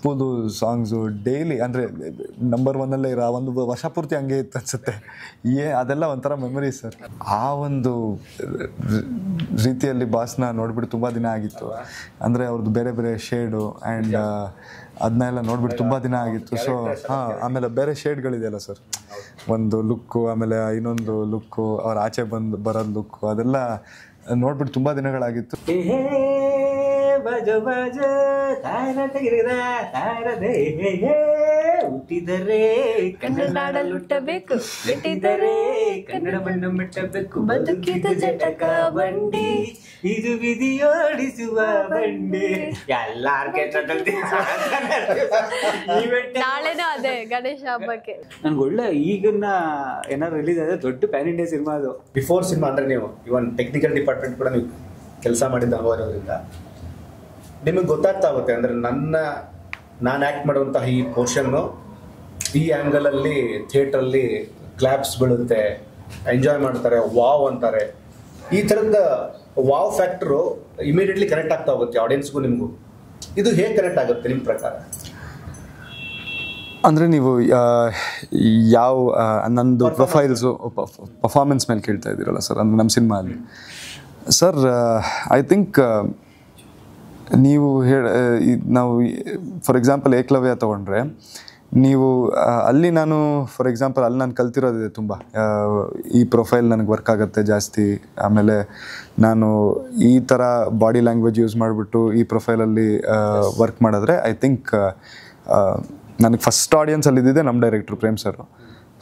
ಅಪ್ಪುದು songs daily ಅಂದರೆ number ಒನ್ನಲ್ಲೇ ಇರೋ ಆ ಒಂದು ವರ್ಷ ಪೂರ್ತಿ ಹಂಗೆ ಇತ್ತು ಅನಿಸುತ್ತೆ. ಅದೆಲ್ಲ ಒಂಥರ ಮೆಮೊರಿ ಸರ್. ಆ ಒಂದು ರೀತಿಯಲ್ಲಿ ಬಾಸ್ನ ನೋಡಿಬಿಟ್ಟು ತುಂಬ ದಿನ ಆಗಿತ್ತು. ಅಂದರೆ ಅವ್ರದ್ದು ಬೇರೆ ಬೇರೆ ಶೇಡು ಆ್ಯಂಡ್ ಅದನ್ನೆಲ್ಲ ನೋಡ್ಬಿಟ್ಟು ತುಂಬ ದಿನ ಆಗಿತ್ತು. ಸೊ ಆಮೇಲೆ ಬೇರೆ ಶೇಡ್ಗಳಿದೆಯಲ್ಲ ಸರ್, ಒಂದು ಲುಕ್ಕು, ಆಮೇಲೆ ಇನ್ನೊಂದು ಲುಕ್ಕು, ಅವ್ರ ಆಚೆ ಬರೋದು ಲುಕ್ಕು, ಅದೆಲ್ಲ ನೋಡ್ಬಿಟ್ಟು ತುಂಬ ದಿನಗಳಾಗಿತ್ತು. ಹುಟ್ಟಿದರೆ ಕನ್ನಡ ನಾಡಲ್ಲಿ ಹುಟ್ಟಬೇಕು, ಹುಟ್ಟಿದರೆ ಕನ್ನಡ ಬಣ್ಣ ಮೆಟ್ಟಬೇಕು, ಬದುಕಿದ ಜಟಕ ಬಂಡಿ ಇದು ವಿಧಿಯೋಡಿಸುವ ಬಂಡಿ. ಎಲ್ಲ ನಾಳೆನೂ ಅದೇ ಗಣೇಶ ಹಬ್ಬಕ್ಕೆ. ನನ್ಗೆ ಒಳ್ಳೆ ಈಗನ್ನ ಏನಾದ್ರು ರಿಲೀಸ್ ಆದ್ರೆ ದೊಡ್ಡ ಪ್ಯಾನ್ ಇಂಡಿಯಾ ಸಿನಿಮಾ ಅದು. ಬಿಫೋರ್ ಸಿನಿಮಾ ಅಂದ್ರೆ ನೀವು ಇವನ್ ಟೆಕ್ನಿಕಲ್ ಡಿಪಾರ್ಟ್ಮೆಂಟ್ ಕೂಡ ನೀವು ಕೆಲಸ ಮಾಡಿದ ಅನುಭವ ಇರೋದ್ರಿಂದ ನಿಮಗೆ ಗೊತ್ತಾಗ್ತಾ ಆಗುತ್ತೆ. ಅಂದರೆ ನಾನು ಆ್ಯಕ್ಟ್ ಮಾಡುವಂತಹ ಈ ಪೋರ್ಷನ್ನು ಈ ಆ್ಯಂಗಲಲ್ಲಿ ಥಿಯೇಟ್ರಲ್ಲಿ ಕ್ಲಾಪ್ಸ್ ಬೀಳುತ್ತೆ, ಎಂಜಾಯ್ ಮಾಡ್ತಾರೆ, ವಾವ್ ಅಂತಾರೆ. ಈ ಥರದ ವಾವ್ ಫ್ಯಾಕ್ಟ್ರು ಇಮಿಡಿಯೇಟ್ಲಿ ಕನೆಕ್ಟ್ ಆಗ್ತಾ ಹೋಗುತ್ತೆ ಆಡಿಯನ್ಸ್ಗೂ ನಿಮಗೂ. ಇದು ಹೇಗೆ ಕನೆಕ್ಟ್ ಆಗುತ್ತೆ ನಿಮ್ಮ ಪ್ರಕಾರ? ಅಂದರೆ ನೀವು ಯಾವ ನಂದು ಪ್ರೊಫೈಲ್ಸು ಪರ್ಫಾರ್ಮೆನ್ಸ್ ಮೇಲೆ ಕೇಳ್ತಾ ಇದ್ದೀರಲ್ಲ ಸರ್, ಅಂದರೆ ನಮ್ಮ ಸಿನಿಮಾ ಅಲ್ಲಿ ಸರ್. ಐ ಥಿಂಕ್ ನೀವು ನಾವು ಫಾರ್ ಎಕ್ಸಾಂಪಲ್ ಏಕಲವ್ಯ ತೊಗೊಂಡ್ರೆ ನೀವು ಅಲ್ಲಿ ನಾನು ಫಾರ್ ಎಕ್ಸಾಂಪಲ್ ಅಲ್ಲಿ ನಾನು ಕಲ್ತಿರೋದಿದೆ ತುಂಬ. ಈ ಪ್ರೊಫೈಲ್ ನನಗೆ ವರ್ಕ್ ಆಗುತ್ತೆ ಜಾಸ್ತಿ. ಆಮೇಲೆ ನಾನು ಈ ಥರ ಬಾಡಿ ಲ್ಯಾಂಗ್ವೇಜ್ ಯೂಸ್ ಮಾಡಿಬಿಟ್ಟು ಈ ಪ್ರೊಫೈಲಲ್ಲಿ ವರ್ಕ್ ಮಾಡಿದ್ರೆ ಐ ಥಿಂಕ್ ನನಗೆ ಫಸ್ಟ್ ಆಡಿಯನ್ಸಲ್ಲಿ ಇದ್ದಿದ್ದೆ ನಮ್ಮ ಡೈರೆಕ್ಟ್ರು ಪ್ರೇಮ್ ಸರ್.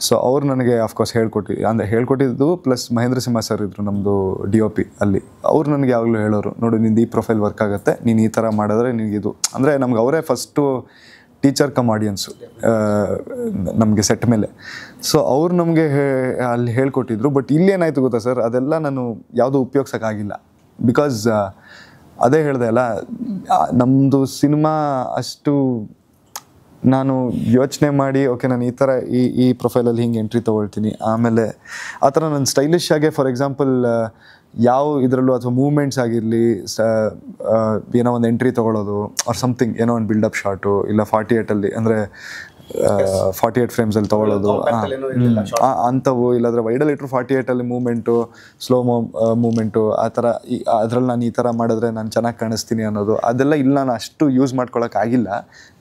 ಸೊ ಅವ್ರು ನನಗೆ ಆಫ್ಕೋರ್ಸ್ ಹೇಳ್ಕೊಟ್ಟಿದ್ದು ಪ್ಲಸ್ ಮಹೇಂದ್ರ ಸಿಂಹ ಸರ್ ಇದ್ದರು ನಮ್ಮದು DOP ಅಲ್ಲಿ. ಅವ್ರು ನನಗೆ ಯಾವಾಗಲೂ ಹೇಳೋರು, ನೋಡು ನಿಂದು ಈ ಪ್ರೊಫೈಲ್ ವರ್ಕ್ ಆಗುತ್ತೆ, ನೀನು ಈ ಥರ ಮಾಡಿದ್ರೆ ನಿನಗಿದು. ಅಂದರೆ ನಮ್ಗೆ ಅವರೇ ಫಸ್ಟು ಟೀಚರ್ ಕಮ್ ಆಡಿಯನ್ಸು ನಮಗೆ ಸೆಟ್ ಮೇಲೆ. ಸೊ ಅವ್ರು ನಮಗೆ ಅಲ್ಲಿ ಹೇಳ್ಕೊಟ್ಟಿದ್ರು. ಬಟ್ ಇಲ್ಲೇನಾಯಿತು ಗೊತ್ತಾ ಸರ್, ಅದೆಲ್ಲ ನಾನು ಯಾವುದೂ ಉಪಯೋಗಿಸೋಕ್ಕಾಗಿಲ್ಲ. ಬಿಕಾಸ್ ಅದೇ ಹೇಳಿದೆ ಅಲ್ಲ, ನಮ್ಮದು ಸಿನಿಮಾ ಅಷ್ಟು ನಾನು ಯೋಚನೆ ಮಾಡಿ ಓಕೆ ನಾನು ಈ ಥರ ಈ ಪ್ರೊಫೈಲಲ್ಲಿ ಹಿಂಗೆ ಎಂಟ್ರಿ ತೊಗೊಳ್ತೀನಿ, ಆಮೇಲೆ ಆ ಥರ ನಾನು ಸ್ಟೈಲಿಶ್ ಆಗಿ ಫಾರ್ ಎಕ್ಸಾಂಪಲ್ ಯಾವ ಇದರಲ್ಲೂ ಅಥವಾ ಮೂವ್ಮೆಂಟ್ಸ್ ಆಗಿರಲಿ, ಏನೋ ಒಂದು ಎಂಟ್ರಿ ತೊಗೊಳ್ಳೋದು ಆರ್ ಸಮಥಿಂಗ್, ಏನೋ ಒಂದು ಬಿಲ್ಡಪ್ ಶಾಟು ಇಲ್ಲ 48ಅಲ್ಲಿ ಅಂದರೆ 48 ಫ್ರೇಮ್ಸಲ್ಲಿ ತೊಗೊಳ್ಳೋದು ಅಂಥವು, ಇಲ್ಲಾಂದರೆ ವೈಡಲ್ 48ಅಲ್ಲಿ ಮೂಮೆಂಟು, ಸ್ಲೋ ಮೂಮೆಂಟು, ಆ ಥರ ಅದರಲ್ಲಿ ನಾನು ಈ ಥರ ಮಾಡಿದ್ರೆ ನಾನು ಚೆನ್ನಾಗಿ ಕಾಣಿಸ್ತೀನಿ ಅನ್ನೋದು ಅದೆಲ್ಲ ಇಲ್ಲಿ ನಾನು ಅಷ್ಟು ಯೂಸ್ ಮಾಡ್ಕೊಳಕ್ಕಾಗಿಲ್ಲ.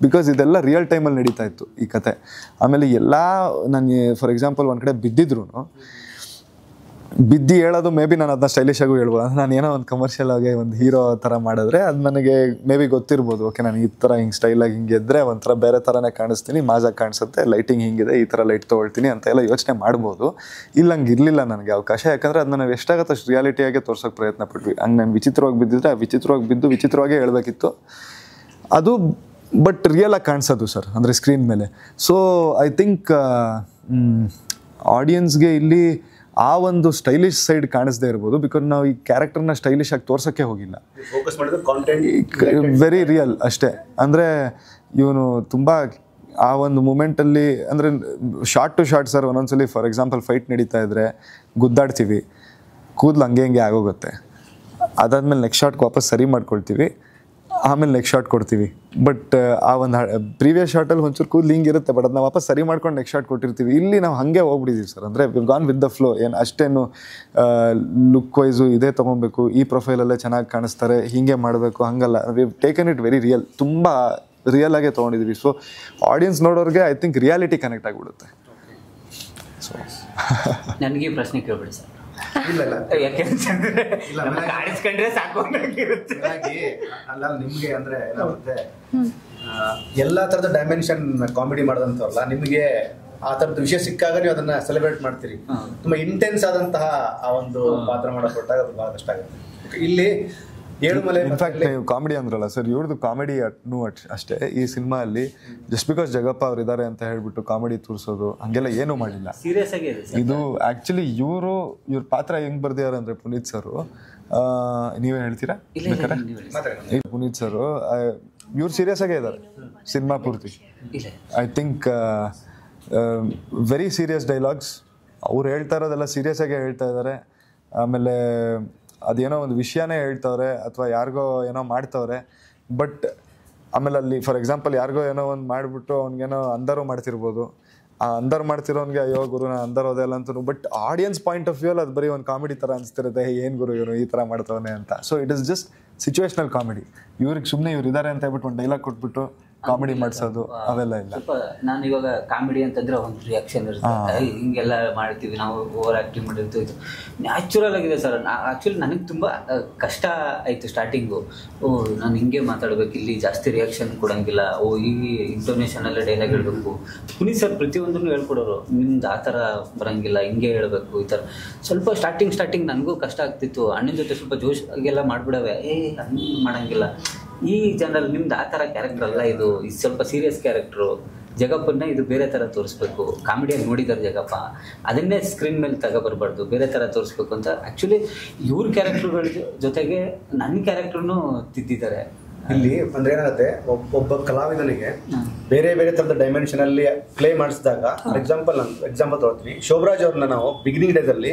ಬಿಕಾಸ್ ಇದೆಲ್ಲ ರಿಯಲ್ ಟೈಮಲ್ಲಿ ನಡೀತಾ ಇತ್ತು ಈ ಕತೆ. ಆಮೇಲೆ ಎಲ್ಲ ನಾನು ಫಾರ್ ಎಕ್ಸಾಂಪಲ್ ಒಂದು ಕಡೆ ಬಿದ್ದಿದ್ರು ಬಿದ್ದು ಹೇಳೋದು ಮೇ ಬಿ ನಾನು ಅದನ್ನ ಸ್ಟೈಲಿಶ್ ಆಗೂ ಹೇಳ್ಬೋದು. ನಾನು ಏನೋ ಒಂದು ಕಮರ್ಷಿಯಲ್ ಆಗಿ ಒಂದು ಹೀರೋ ಥರ ಮಾಡಿದ್ರೆ ಅದು ನನಗೆ ಮೇ ಬಿ ಗೊತ್ತಿರ್ಬೋದು, ಓಕೆ ನಾನು ಈ ಥರ ಹಿಂಗೆ ಸ್ಟೈಲಾಗಿ ಹಿಂಗೆ ಇದ್ದರೆ ಒಂಥರ ಬೇರೆ ಥರನೇ ಕಾಣಿಸ್ತೀನಿ, ಮಾಜಾಗಿ ಕಾಣಿಸುತ್ತೆ, ಲೈಟಿಂಗ್ ಹಿಂಗಿದೆ, ಈ ಥರ ಲೈಟ್ ತೊಗೊಳ್ತೀನಿ ಅಂತ ಎಲ್ಲ ಯೋಚನೆ ಮಾಡ್ಬೋದು. ಇಲ್ಲ ಹಂಗೆ ಇರಲಿಲ್ಲ ನನಗೆ ಅವಕಾಶ. ಯಾಕಂದರೆ ಅದನ್ನ ನಾವು ಎಷ್ಟಾಗತ್ತೆ ಅಷ್ಟು ರಿಯಾಲಿಟಿಯಾಗೆ ತೋರ್ಸೋಕ್ಕೆ ಪ್ರಯತ್ನ ಪಟ್ವಿ. ಹಂಗೆ ನಾನು ವಿಚಿತ್ರವಾಗಿ ಬಿದ್ದಿದ್ರೆ ವಿಚಿತ್ರವಾಗಿ ಬಿದ್ದು ವಿಚಿತ್ರವಾಗೇ ಹೇಳಬೇಕಿತ್ತು ಅದು. ಬಟ್ ರಿಯಲಾಗಿ ಕಾಣಿಸೋದು ಸರ್ ಅಂದರೆ ಸ್ಕ್ರೀನ್ ಮೇಲೆ. ಸೊ ಐ ಥಿಂಕ್ ಆಡಿಯನ್ಸ್ಗೆ ಇಲ್ಲಿ ಆ ಒಂದು ಸ್ಟೈಲಿಶ್ ಸೈಡ್ ಕಾಣಿಸದೇ ಇರ್ಬೋದು. ಬಿಕಾಸ್ ನಾವು ಈ ಕ್ಯಾರೆಕ್ಟರ್ನ ಸ್ಟೈಲಿಶ್ ಆಗಿ ತೋರ್ಸೋಕ್ಕೆ ಹೋಗಿಲ್ಲ, ವೆರಿ ರಿಯಲ್ ಅಷ್ಟೇ. ಅಂದರೆ ಇವನು ತುಂಬ ಆ ಒಂದು ಮೂಮೆಂಟಲ್ಲಿ ಅಂದರೆ ಶಾರ್ಟ್ ಟು ಶಾರ್ಟ್ ಸರ್, ಒಂದೊಂದ್ಸಲಿ ಫಾರ್ ಎಕ್ಸಾಂಪಲ್ ಫೈಟ್ ನಡೀತಾ ಇದ್ದರೆ ಗುದ್ದಾಡ್ತೀವಿ, ಕೂದಲು ಹಂಗೆ ಹಿಂಗೆ ಆಗೋಗುತ್ತೆ. ಅದಾದಮೇಲೆ ನೆಕ್ಸ್ಟ್ ಶಾರ್ಟ್ಗೆ ವಾಪಸ್ ಸರಿ ಮಾಡ್ಕೊಳ್ತೀವಿ, ಆಮೇಲೆ ನೆಕ್ಸ್ಟ್ ಶಾರ್ಟ್ ಕೊಡ್ತೀವಿ. ಬಟ್ ಆ ಒಂದು ಪ್ರೀವಿಯಸ್ ಶಾರ್ಟಲ್ಲಿ ಒಂಚೂರು ಕೂದಲು ಹಿಂಗಿರುತ್ತೆ, ಬಟ್ ಅದನ್ನ ವಾಪಸ್ ಸರಿ ಮಾಡ್ಕೊಂಡು ನೆಕ್ಸ್ಟ್ ಶಾರ್ಟ್ ಕೊಟ್ಟಿರ್ತೀವಿ. ಇಲ್ಲಿ ನಾವು ಹಾಗೆ ಹೋಗ್ಬಿಟ್ಟಿದ್ದೀವಿ ಸರ್. ಅಂದರೆ we gone with the flow. ಏನು ಅಷ್ಟೇನು ಲುಕ್ ವೈಸು ಇದೇ ತೊಗೊಬೇಕು, ಈ ಪ್ರೊಫೈಲಲ್ಲೇ ಚೆನ್ನಾಗಿ ಕಾಣಿಸ್ತಾರೆ, ಹೀಗೆ ಮಾಡಬೇಕು, ಹಂಗಲ್ಲ. We taken it very real, ತುಂಬ ರಿಯಲ್ ಆಗೇ ತೊಗೊಂಡಿದ್ದೀವಿ. ಸೊ ಆಡಿಯನ್ಸ್ ನೋಡೋರಿಗೆ ಐ ಥಿಂಕ್ ರಿಯಾಲಿಟಿ ಕನೆಕ್ಟ್ ಆಗಿಬಿಡುತ್ತೆ. ಸೊ ನನಗೆ ಪ್ರಶ್ನೆ ಕೇಳ್ಬಿಡಿ ಸರ್. ಇಲ್ಲ ಕಾಣಿಸ್ಕೊಂಡ್ರೆ ಸಾಕು ಅಲ್ಲ ನಿಮ್ಗೆ ಅಂದ್ರೆ ಏನಾಗುತ್ತೆ, ಎಲ್ಲಾ ತರದ ಡೈಮೆನ್ಷನ್ ಕಾಮಿಡಿ ಮಾಡೋದಂತವಲ್ಲ, ನಿಮ್ಗೆ ಆ ತರದ ವಿಷಯ ಸಿಕ್ಕಾಗ ನೀವು ಅದನ್ನ ಸೆಲೆಬ್ರೇಟ್ ಮಾಡ್ತೀರಿ. ತುಂಬಾ ಇಂಟೆನ್ಸ್ ಆದಂತಹ ಆ ಒಂದು ಪಾತ್ರ ಮಾಡಕ್ ಕೊಟ್ಟಾಗ ಅದು ಬಹಳ ಕಷ್ಟ ಆಗುತ್ತೆ. ಇಲ್ಲಿ ಏಳುಮಲೆ ಇನ್ಫ್ಯಾಕ್ಟ್ ನೀವು ಕಾಮಿಡಿ ಅಂದ್ರಲ್ಲ ಸರ್, ಇವ್ರದ್ದು ಕಾಮಿಡಿ ಅಷ್ಟೇ. ಈ ಸಿನಿಮಾ ಅಲ್ಲಿ ಜಸ್ಟ್ ಬಿಕಾಸ್ ಜಗಪ್ಪ ಅವ್ರು ಇದ್ದಾರೆ ಅಂತ ಹೇಳ್ಬಿಟ್ಟು ಕಾಮಿಡಿ ತೋರಿಸೋದು ಹಂಗೆಲ್ಲ ಏನೂ ಮಾಡಿಲ್ಲ. ಸೀರಿಯಸ್ ಆಗಿ ಇದು ಆ್ಯಕ್ಚುಲಿ ಇವ್ರ ಪಾತ್ರ ಹೆಂಗೆ ಬರ್ದಿದ್ದಾರೆ ಅಂದರೆ ಪುನೀತ್ ಸರು, ನೀವೇ ಹೇಳ್ತೀರಾ ಪುನೀತ್ ಸರು ಇವ್ರು ಸೀರಿಯಸ್ ಆಗೇ ಇದ್ದಾರೆ ಸಿನಿಮಾ ಪೂರ್ತಿ. I think very serious dialogues. ಅವ್ರು ಹೇಳ್ತಾ ಇರೋದೆಲ್ಲ ಸೀರಿಯಸ್ ಆಗೇ ಹೇಳ್ತಾ ಇದ್ದಾರೆ. ಆಮೇಲೆ ಅದೇನೋ ಒಂದು ವಿಷಯನೇ ಹೇಳ್ತವ್ರೆ ಅಥವಾ ಯಾರಿಗೋ ಏನೋ ಮಾಡ್ತವ್ರೆ, ಬಟ್ ಆಮೇಲೆ ಅಲ್ಲಿ ಫಾರ್ ಎಕ್ಸಾಂಪಲ್ ಯಾರಿಗೋ ಏನೋ ಒಂದು ಮಾಡಿಬಿಟ್ಟು ಅವ್ನಿಗೇನೋ ಅಂದರು ಮಾಡ್ತಿರ್ಬೋದು, ಆ ಅಂದರ್ ಮಾಡ್ತಿರೋನ್ಗೆ ಅಯ್ಯೋ ಗುರು ನಾನು ಅಂದರ್ ಹೋದೆಲ್ಲ ಅಂತೂ, but audience point of view ಅಲ್ಲಿ ಅದು ಬರೀ ಒಂದು ಕಾಮಿಡಿ ಥರ ಅನಿಸ್ತಿರುತ್ತೆ, ಏನು ಗುರು ಇವನು ಈ ಥರ ಮಾಡ್ತವನೆ ಅಂತ. So it is just situational comedy. ಇವ್ರಿಗೆ ಸುಮ್ಮನೆ ಇವ್ರು ಇದ್ದಾರೆ ಅಂತ ಹೇಳ್ಬಿಟ್ಟು ಒಂದು ಡೈಲಾಗ್ ಕೊಟ್ಬಿಟ್ಟು ಕಾಮಿಡಿ ಮಾಡಿಸೋದು ಅವೆಲ್ಲ ಇಲ್ಲ. ಸ್ವಲ್ಪ ನಾನು ಇವಾಗ ಕಾಮಿಡಿ ಅಂತಂದ್ರೆ ಒಂದು ರಿಯಾಕ್ಷನ್ ಇರುತ್ತೆ, ಹಿಂಗೆಲ್ಲ ಮಾಡ್ತೀವಿ ನಾವು, ಓವರ್ ಆಕ್ಟಿಂಗ್ ಮಾಡಿರ್ತೀವಿ, ಇದು ನ್ಯಾಚುರಲ್ ಆಗಿದೆ ಸರ್. ಆ್ಯಕ್ಚುಲಿ ನನಗೆ ತುಂಬ ಕಷ್ಟ ಆಯಿತು ಸ್ಟಾರ್ಟಿಂಗು. ನಾನು ಹಿಂಗೆ ಮಾತಾಡ್ಬೇಕು, ಇಲ್ಲಿ ಜಾಸ್ತಿ ರಿಯಾಕ್ಷನ್ ಕೊಡೋಂಗಿಲ್ಲ, ಈ ಇಂಟೋನೇಷನಲ್ಲೇ ಡೈಲಾಗ್ ಹೇಳಬೇಕು. ಪುನೀತ್ ಸರ್ ಪ್ರತಿಯೊಂದನ್ನು ಹೇಳ್ಕೊಡೋರು, ನಿಮ್ದು ಆ ಥರ ಬರೋಂಗಿಲ್ಲ, ಹಿಂಗೆ ಹೇಳಬೇಕು, ಈ ಥರ. ಸ್ವಲ್ಪ ಸ್ಟಾರ್ಟಿಂಗ್ ನನಗೂ ಕಷ್ಟ ಆಗ್ತಿತ್ತು. ಅಣ್ಣನ ಜೊತೆ ಸ್ವಲ್ಪ ಜೋಶಾಗೆಲ್ಲ ಮಾಡಿಬಿಡವೆ, ಹಂಗೆ ಮಾಡೋಂಗಿಲ್ಲ, ಈ ಜನರಲ್ಲಿ ನಿಮ್ದು ಆ ಥರ ಕ್ಯಾರೆಕ್ಟರ್ ಅಲ್ಲ, ಇದು ಸ್ವಲ್ಪ ಸೀರಿಯಸ್ ಕ್ಯಾರೆಕ್ಟ್ರು. ಜಗಪ್ಪನ್ನ ಇದು ಬೇರೆ ಥರ ತೋರಿಸ್ಬೇಕು, ಕಾಮಿಡಿಯಾಗಿ ನೋಡಿದ್ದಾರೆ ಜಗಪ್ಪ, ಅದನ್ನೇ ಸ್ಕ್ರೀನ್ ಮೇಲೆ ತಗೊಬರ್ಬಾರ್ದು, ಬೇರೆ ಥರ ತೋರಿಸ್ಬೇಕು ಅಂತ ಆ್ಯಕ್ಚುಲಿ ಇವ್ರ ಕ್ಯಾರೆಕ್ಟರ್ಗಳ ಜೊತೆಗೆ ನನ್ನ ಕ್ಯಾರೆಕ್ಟರ್ನು ತಿದ್ದಿದ್ದಾರೆ. ಇಲ್ಲಿ ಅಂದ್ರೆ ಏನಾಗುತ್ತೆ, ಒಬ್ಬ ಕಲಾವಿದನಿಗೆ ಬೇರೆ ಬೇರೆ ಥರದ ಡೈಮೆನ್ಷನ್ ಅಲ್ಲಿ ಪ್ಲೇ ಮಾಡಿಸಿದಾಗ, ಎಕ್ಸಾಂಪಲ್ ತಗೊಳ್ತೀನಿ, ಶೋಭರಾಜ್ ಅವ್ರನ್ನ ನಾವು ಬಿಗಿನಿಂಗ್ ಡೇಸ್ ಅಲ್ಲಿ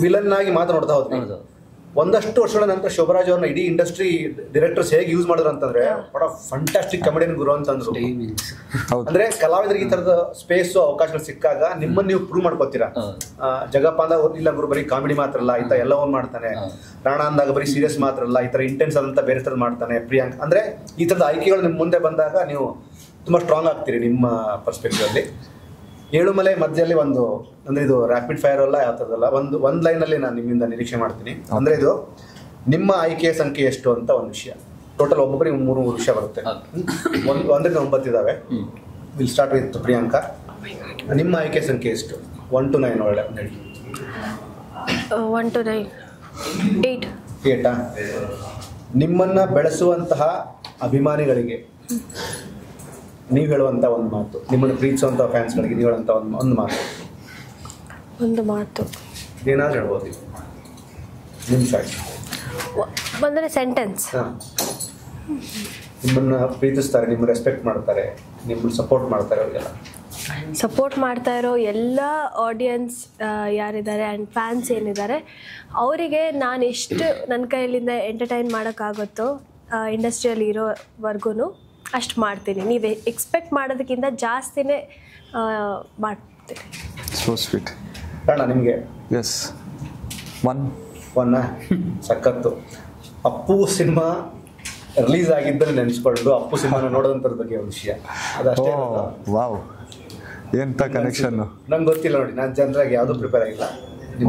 ವಿಲನ್ ಆಗಿ ಮಾತನಾಡ್ತಾ ಹೋದ್ವಿ. ಒಂದಷ್ಟು ವರ್ಷಗಳ ನಂತರ ಶೋಭರಾಜ್ ಅವ್ರನ್ನ ಇಡೀ ಇಂಡಸ್ಟ್ರಿ ಡೈರೆಕ್ಟರ್ಸ್ ಹೇಗೆ ಯೂಸ್ ಮಾಡಿದ್ರು ಅಂತಂದ್ರೆ, ಫಂಟಾಸ್ಟಿಕ್ ಕಮಿಡಿಯನ್ ಗುರು ಅಂತಂದ್ರು. ಅಂದ್ರೆ ಕಲಾವಿದರಿಗೆ ಈ ತರದ ಸ್ಪೇಸ್ ಅವಕಾಶಗಳು ಸಿಕ್ಕಾಗ ನಿಮ್ಮನ್ನ ನೀವು ಪ್ರೂವ್ ಮಾಡ್ಕೋತೀರಾ. ಜಗಪ್ಪ ಅಂದಾಗ ಇಲ್ಲ ಗುರು ಬರೀ ಕಾಮಿಡಿ ಮಾತ್ರ ಅಲ್ಲ, ಈ ತರ ಎಲ್ಲ ಮಾಡ್ತಾನೆ. ರಾಣಾ ಅಂದಾಗ ಬರೀ ಸೀರಿಯಸ್ ಮಾತ್ರ ಅಲ್ಲ, ಈ ತರ ಇಂಟೆನ್ಸ್ ಆದಂತ ಬೇರೆ ತರದ್ ಮಾಡ್ತಾನೆ. ಪ್ರಿಯಾಂಕ್ ಅಂದ್ರೆ ಈ ತರದ ಆಯ್ಕೆಗಳು ನಿಮ್ ಮುಂದೆ ಬಂದಾಗ ನೀವು ತುಂಬಾ ಸ್ಟ್ರಾಂಗ್ ಆಗ್ತೀರಿ ನಿಮ್ಮ ಪರ್ಸ್ಪೆಕ್ಟಿವ್ ಅಲ್ಲಿ. ಏಳುಮಲೆ ಮಧ್ಯದಲ್ಲಿ ಒಂದು ಅಂದ್ರೆ ಇದು ರ್ಯಾಪಿಡ್ ಫೈರ್ ಅಲ್ಲ, ಯಾವ ಥರದಲ್ಲ, ಒಂದು ಲೈನಲ್ಲಿ ನಾನು ನಿಮ್ಮಿಂದ ನಿರೀಕ್ಷೆ ಮಾಡ್ತೀನಿ. ಅಂದ್ರೆ ಇದು ನಿಮ್ಮ ಆಯ್ಕೆಯ ಸಂಖ್ಯೆ ಎಷ್ಟು ಅಂತ ಒಂದು ವಿಷಯ. ಟೋಟಲ್ ಒಬ್ಬೊಬ್ಬರಿಗೆ 3 ವಿಷಯ ಬರುತ್ತೆ, 1 ರಿಂದ 9 ಇದಾವೆ. Will start with Priyanka. ನಿಮ್ಮ ಆಯ್ಕೆ ಸಂಖ್ಯೆ ಎಷ್ಟು? 1 to 9 ಒಳ್ಳೆ ಹೇಳಿ. 1 to 9 8. ನಿಮ್ಮನ್ನ ಬೆಳೆಸುವಂತಹ ಅಭಿಮಾನಿಗಳಿಗೆ ನೀವು ಹೇಳುವಂತ ಒಂದು ಮಾತು, ನಿಮ್ಮನ್ನು ಪ್ರೀತಿಸುವಂತ ಫ್ಯಾನ್ಸ್ಗಳಿಗೆ ನೀವು ಹೇಳುವಂತ ಒಂದು ಮಾತು ಏನಾದ್ರು ಹೇಳ್ಬೋದು ನಿಮ್ಮ ಸೈಡ್ ಬಂದರೆ ಸೆಂಟೆನ್ಸ್. ನಿಮ್ಮನ್ನ ಪ್ರೀತಿಸ್ತಾರೆ, ನಿಮ್ಮ ರೆಸ್ಪೆಕ್ಟ್ ಮಾಡ್ತಾರೆ, ನಿಮ್ಮನ್ನು ಸಪೋರ್ಟ್ ಮಾಡ್ತಾರೆ, ಅವರಿಗೆಲ್ಲ ಸಪೋರ್ಟ್ ಮಾಡ್ತಾ ಇರೋ ಎಲ್ಲ ಆಡಿಯನ್ಸ್ ಯಾರಿದ್ದಾರೆ ಆ್ಯಂಡ್ ಫ್ಯಾನ್ಸ್ ಏನಿದ್ದಾರೆ ಅವರಿಗೆ ನಾನು ಎಷ್ಟು ನನ್ನ ಕೈಯಲ್ಲಿಂದ ಎಂಟರ್ಟೈನ್ ಮಾಡೋಕ್ಕಾಗುತ್ತೋ ಇಂಡಸ್ಟ್ರಿಯಲ್ಲಿ ಇರೋವರೆಗೂ ಅಷ್ಟು ಮಾಡ್ತೀನಿ. ನೀವು ಎಕ್ಸ್ಪೆಕ್ಟ್ ಮಾಡೋದಕ್ಕಿಂತ ಜಾಸ್ತಿನೇ ಮಾಡ್ತೀನಿ. So sweet. ಕಾರಣ ನಿಮಗೆ ಎಸ್ ಒನ್ ಸಖತ್ತು. ಅಪ್ಪು ಸಿನಿಮಾ ರಿಲೀಸ್ ಆಗಿದ್ದಲ್ಲಿ ನೆನೆಸ್ಕೊಂಡು ಅಪ್ಪು ಸಿನಿಮಾನ ನೋಡೋದಂಥದ್ರ ಬಗ್ಗೆ ಒಂದು ವಿಷಯ ಅದಷ್ಟೇ. ವಾವ್, ಎಂಥ ಕನೆಕ್ಷನ್ ನಂಗೆ ಗೊತ್ತಿಲ್ಲ ನೋಡಿ, ನಾನು ಜನರಾಗಿ ಯಾವುದೂ ಪ್ರಿಪೇರ್ ಆಗಿಲ್ಲ.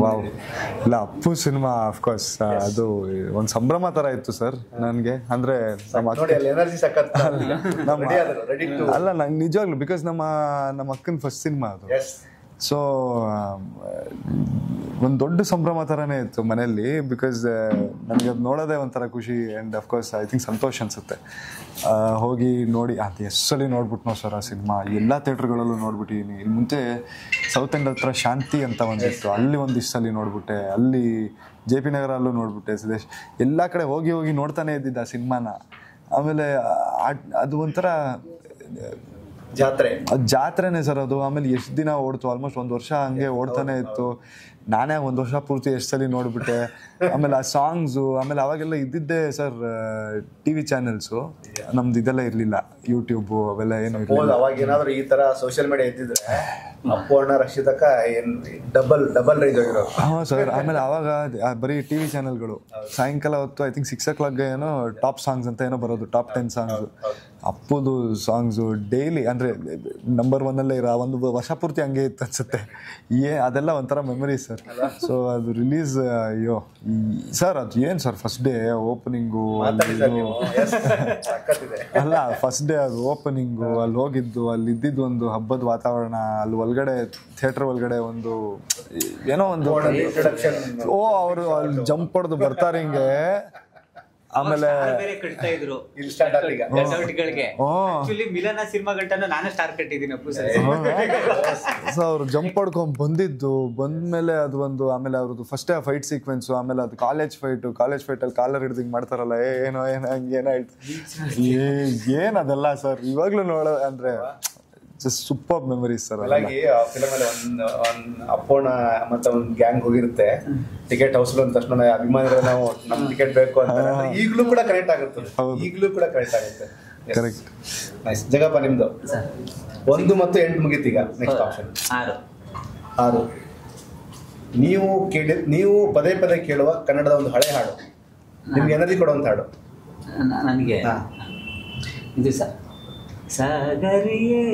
ವಾವ್, ಇಲ್ಲ ಅಪ್ಪು ಸಿನಿಮಾ ಅಫ್ಕೋರ್ಸ್ ಅದು ಒಂದು ಸಂಭ್ರಮ ಥರ ಇತ್ತು ಸರ್ ನನಗೆ. ಅಂದರೆ ಎನರ್ಜಿ ಸಖತ್. ಅಲ್ಲ ನಂಗೆ ನಿಜವಾಗ್ಲು ಬಿಕಾಸ್ ನಮ್ಮ ಅಕ್ಕನ ಫಸ್ಟ್ ಸಿನಿಮಾ ಅದು. ಸೊ ಒಂದು ದೊಡ್ಡ ಸಂಭ್ರಮ ಥರನೇ ಇತ್ತು ಮನೆಯಲ್ಲಿ. ಬಿಕಾಸ್ ನನಗೆ ಅದು ನೋಡೋದೇ ಒಂಥರ ಖುಷಿ ಆ್ಯಂಡ್ ಅಫ್ಕೋರ್ಸ್ ಐ ಥಿಂಕ್ ಸಂತೋಷ ಅನಿಸುತ್ತೆ. ಹೋಗಿ ನೋಡಿ ಅದು ಎಷ್ಟು ಸಲ ನೋಡ್ಬಿಟ್ನೋ ಸರ್ ಆ ಸಿನಿಮಾ, ಎಲ್ಲ ಥಿಯೇಟ್ರ್ಗಳಲ್ಲೂ ನೋಡ್ಬಿಟ್ಟಿದ್ದೀನಿ. ಇಲ್ಲಿ ಮುಂಚೆ ಸೌತ್ ಎಂಡ್ ಹತ್ರ ಶಾಂತಿ ಅಂತ ಒಂದಿತ್ತು, ಅಲ್ಲಿ ಒಂದಿಷ್ಟು ಸಲ ನೋಡ್ಬಿಟ್ಟೆ, ಅಲ್ಲಿ JP ನಗರ ಅಲ್ಲೂ ನೋಡ್ಬಿಟ್ಟೆ, ಸಿದ್ದೇಶ್ ಎಲ್ಲ ಕಡೆ ಹೋಗಿ ನೋಡ್ತಾನೆ ಇದ್ದಿದ್ದ ಆ ಸಿನಿಮಾನ. ಆಮೇಲೆ ಅದು ಒಂಥರ ಜಾತ್ರೆನೇ ಸರ್ ಅದು. ಆಮೇಲೆ ಎಷ್ಟು ದಿನ ಓಡ್ತು, ಆಲ್ಮೋಸ್ಟ್ 1 ವರ್ಷ ಹಂಗೆ ಓಡ್ತಾನೆ ಇತ್ತು. ನಾನೇ 1 ವರ್ಷ ಪೂರ್ತಿ ಎಷ್ಟು ಸಲ ನೋಡ್ಬಿಟ್ಟೆ. ಆಮೇಲೆ ಆ ಸಾಂಗ್ಸು, ಆಮೇಲೆ ಅವಾಗೆಲ್ಲ ಇದ್ದಿದ್ದೆ ಸರ್ TV ಚಾನೆಲ್ಸು, ನಮ್ದು ಇದೆಲ್ಲ ಇರಲಿಲ್ಲ, ಯೂಟ್ಯೂಬು ಅವೆಲ್ಲ ಏನು ಇರಲಿಲ್ಲ. ಅವಾಗ ಏನಾದ್ರು ಈ ತರ ಸೋಷಿಯಲ್ ಮೀಡಿಯಾ ಇದ್ದಿದ್ರೆ ಅಪ್ಪು ಅಣ್ಣ ರಕ್ಷಿತಕ್ಕ ಡಬಲ್ ರೇಂಜ್ ಆಗಿರೋ. ಹಾಂ ಸರ್. ಆಮೇಲೆ ಅವಾಗ ಬರೀ TV ಚಾನೆಲ್ಗಳು ಸಾಯಂಕಾಲ ಹೊತ್ತು ಐ ಥಿಂಕ್ 6 o'clock ಏನೋ ಟಾಪ್ ಸಾಂಗ್ಸ್ ಅಂತ ಏನೋ ಬರೋದು, ಟಾಪ್ 10 ಸಾಂಗ್ಸು. ಅಪ್ಪುದು ಸಾಂಗ್ಸು ಡೈಲಿ ಅಂದರೆ ನಂಬರ್ 1 ಇರೋ 1 ವರ್ಷ ಪೂರ್ತಿ ಹಂಗೆ ಇತ್ತು ಅನ್ಸುತ್ತೆ. ಅದೆಲ್ಲ ಒಂಥರ ಮೆಮೊರಿ ಸರ್. ಸೊ ಅದು ರಿಲೀಸ್, ಅಯ್ಯೋ ಸರ್ ಅದು ಏನು ಸರ್ ಫಸ್ಟ್ ಡೇ ಓಪನಿಂಗು ಅಲ್ಲ, ಫಸ್ಟ್ ಡೇ ಅದು ಓಪನಿಂಗು, ಅಲ್ಲಿ ಹೋಗಿದ್ದು, ಅಲ್ಲಿ ಇದ್ದಿದ್ದು ಒಂದು ಹಬ್ಬದ ವಾತಾವರಣ, ಅಲ್ಲಿ ಒಳಗಡೆ ಥಿಯೇಟರ್ ಒಳಗಡೆ ಒಂದು ಏನೋ ಒಂದು ಅವರು ಅಲ್ಲಿ ಜಂಪ್ ಹೊಡೆದು ಬರ್ತಾರೆ ಹಿಂಗೆ. ಆಮೇಲೆ ಮಿಲನ ಸಿನಿಮಾ ಗಂಟನ ನಾನೇ ಸ್ಟಾರ್ ಕಟ್ಟಿದ್ದೀನಿ ಅಪ್ಪು ಸರ್. ಅವ್ರು ಜಂಪ್ ಹೊಡ್ಕೊಂಡ್ ಬಂದ್ಮೇಲೆ ಅದು ಒಂದು, ಆಮೇಲೆ ಅವ್ರದ್ದು ಫಸ್ಟ್ ಫೈಟ್ ಸೀಕ್ವೆನ್ಸು, ಆಮೇಲೆ ಅದು ಕಾಲೇಜ್ ಫೈಟ್ ಅಲ್ಲಿ ಕಾಲರ್ ಹಿಡ್ದಿಂಗ್ ಮಾಡ್ತಾರಲ್ಲ, ಏನೋ ಹಂಗೇನೋ ಏನ್ ಅದೆಲ್ಲ ಸರ್ ಇವಾಗ್ಲೂ ಅಂದ್ರೆ just super memories sir. Film ಅಲ್ಲಿ ಅಪ್ಪೋಣ ಮತ್ತೆ ಒಂದು ಗ್ಯಾಂಗ್ ಹೋಗಿರುತ್ತೆ, ಟಿಕೆಟ್ ಹೌಸ್ ಅಂದ ತಕ್ಷಣ ಅಭಿಮಾನಿಗಳು ನಾವು ನಮ್ ಟಿಕೆಟ್ ಬೇಕು ಅಂತ ಈಗಲೂ ಕೂಡ ಕನೆಕ್ಟ್ ಆಗುತ್ತೆ. ಕರೆಕ್ಟ್. ನೈಸ್. ಜಗಪ್ಪ ನಿಮ್ದು ಸರ್ 1 ಮತ್ತು 8 ಮುಗೀತೀಗ. Next option 6. ನೀವು ಪದೇ ಪದೇ ಕೇಳುವ ಕನ್ನಡದ ಒಂದು ಹಳೆ ಹಾಡು, ನಿಮ್ಗೆ ಎನರ್ಜಿ ಕೊಡುವಂತ ಹಾಡು. ನನಗೆ ಇದು ಸರ್ ಸಾಗರಿಯೇ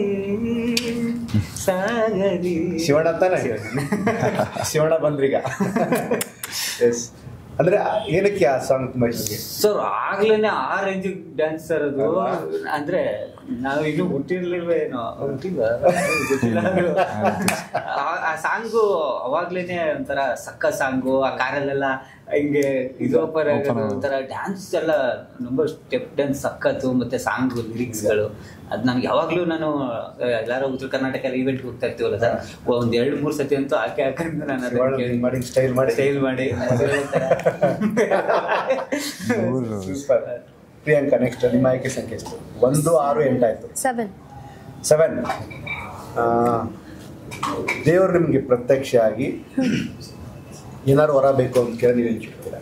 ಸಾಗರಿ. ಶಿವಣ್ಣ ತಾನೆ? ಶಿವಣ್ಣ ಬಂದ್ರೀಗ. ಎಸ್. ಅಂದ್ರೆ ಏನಕ್ಕೆ ಆ ಸಾಂಗ್ ತುಂಬಾ ಇಷ್ಟ? ಸರ್ ಆಗ್ಲೇನೆ ಆ ರೇಂಜ್ ಡ್ಯಾನ್ಸ್ ಸರ್ ಅದು. ಅಂದ್ರೆ ನಾವು ಇನ್ನೂ ಹುಟ್ಟಿರ್ಲಿಲ್ವೇನೋ, ಗೊತ್ತಿಲ್ಲ. ಆ ಸಾಂಗು ಅವಾಗ್ಲೇನೆ ಒಂಥರ ಸಕ್ಕ ಸಾಂಗು. ಆ ಕಾರಲ್ಲೆಲ್ಲ ಹಿಂಗೆ ಇದು ಒಂಥರ ಡ್ಯಾನ್ಸ್ ಎಲ್ಲ ತುಂಬ ಸ್ಟೆಪ್ ಡ್ಯಾನ್ಸ್ ಸಕ್ಕತ್ತು. ಮತ್ತೆ ಸಾಂಗ್ ಲಿರಿಕ್ಸ್ಗಳು ಅದು ನಮ್ಗೆ ಯಾವಾಗ್ಲೂ ನಾನು ಎಲ್ಲಾರು ಉತ್ತರ ಕರ್ನಾಟಕ ಈವೆಂಟ್ಗೆ ಹೋಗ್ತಾ ಇರ್ತೀವಲ್ಲ ಸರ್, 1-2-3 ಸತಿ ಅಂತೂ ಹಾಕಂದು ನಾನು ಸ್ಟೈಲ್ ಮಾಡಿ ಪ್ರಿಯಾಂಕಾ, ನೆಕ್ಸ್ಟ್ ನಿಮ್ಮ ಆಯ್ಕೆ ಸಂಖ್ಯೆ ಎಷ್ಟು? 1, 6, 8 ಆಯ್ತು. 7. ದೇವರು ನಿಮ್ಗೆ ಪ್ರತ್ಯಕ್ಷ ಆಗಿ ಏನಾದ್ರು ವರ ಬೇಕು ಅಂತ ಕೇಳಿ ನೀವೇನು ಕೇಳ್ತೀರಾ?